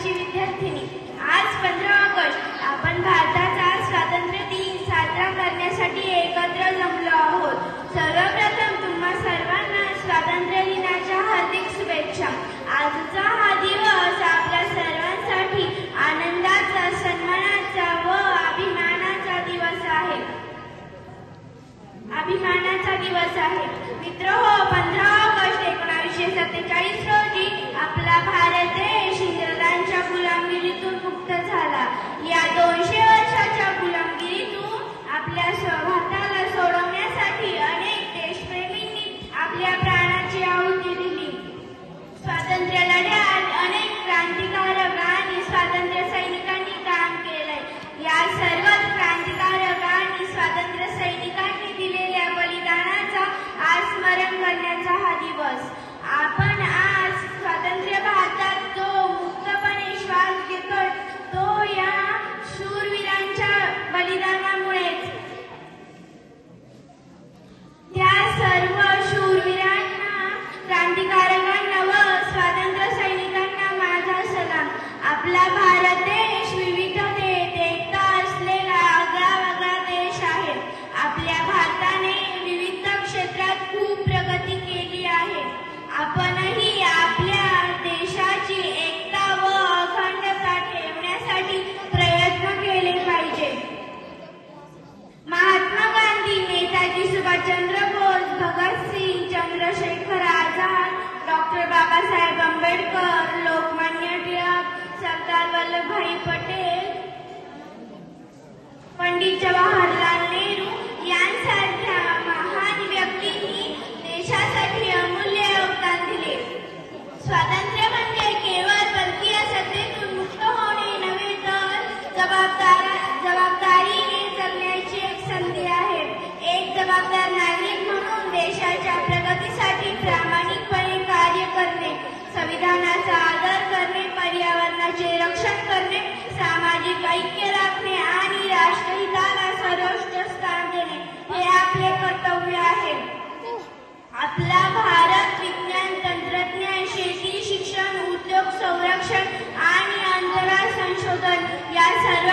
कॉलेजची विद्यार्थिनी। आज 15 ऑगस्ट आपण भारताचा स्वातंत्र्य दिन साजरा करण्यासाठी एकत्र जमलो आहोत। सर्वप्रथम तुम्हा सर्वांना स्वातंत्र्य दिनाच्या हार्दिक शुभेच्छा। आजचा हा दिवस आपल्या सर्वांसाठी आनंदाचा, सन्मानाचा व अभिमानाचा दिवस आहे। मित्रहो, 15 ऑगस्ट 1947 रोजी आपला भारत देश इंग्रजांच्या गुलामगिरीतून मुक्त झाला। या 200 वर्षाच्या गुलामगिरीतून आपल्या भारताला सोडवण्यासाठी अनेक देशप्रेमींनी आपल्या प्राणाची आहुती दिली। स्वातंत्र्य लढ्यात अनेक क्रांतिकारक आणि स्वातंत्र्य सैनिकांनी काम केले। या सर्वच क्रांतिकारक आणि स्वातंत्र्य सैनिकांनी दिलेल्या बलिदानाचा आज स्मरण करण्याचा हा दिवस। आपण आज स्वातंत्र्य भारतात जो मुक्तपणे श्वास घेतो तो या शूरवीरांच्या बलिदानामुळेच। त्या सर्व शूरवीरांना, क्रांतिकारकांना व स्वातंत्र्य सैनिकांना माझा सलाम। आपला भारत देश विविधतेत एकता असलेला आगळावेगळा देश आहे। आपल्या भारताने विविध क्षेत्रात खूप प्रगती केली आहे। आपणही आपल्या देशाची एकता व अखंडता ठेवण्यासाठी प्रयत्न केले पाहिजे। महात्मा गांधी, नेताजी सुभाषचंद्र बोस, भगतसिंग, चंद्रशेखर आझाद, डॉक्टर बाबासाहेब आंबेडकर, लोकमान्य टिळक, सरदार वल्लभभाई पटेल, पंडित जवाहरलाल नेहरू यांसारख्या महान व्यक्तींनी देशासाठी अमूल्य योगदान दिले। स्वातंत्र्य म्हणजे केवळ परकीय सत्तेतून मुक्त होणे नव्हे तर जबाबदारीने जगण्याची एक संधी आहे। एक जबाबदार नागरिक म्हणून देशाच्या प्रगतीसाठी प्रामाणिकपणे कार्य करणे, संविधानाचा आदर करणे, पर्यावरणाचे रक्षण करणे, सामाजिक ऐक्य राखणे आणि राष्ट्रहिताला सर्वोच्च स्थान देणे हे आपले कर्तव्य आहे। आपला भारत विज्ञान, तंत्रज्ञान, शेती, शिक्षण, उद्योग, संरक्षण आणि अंतराळ संशोधन या सर्व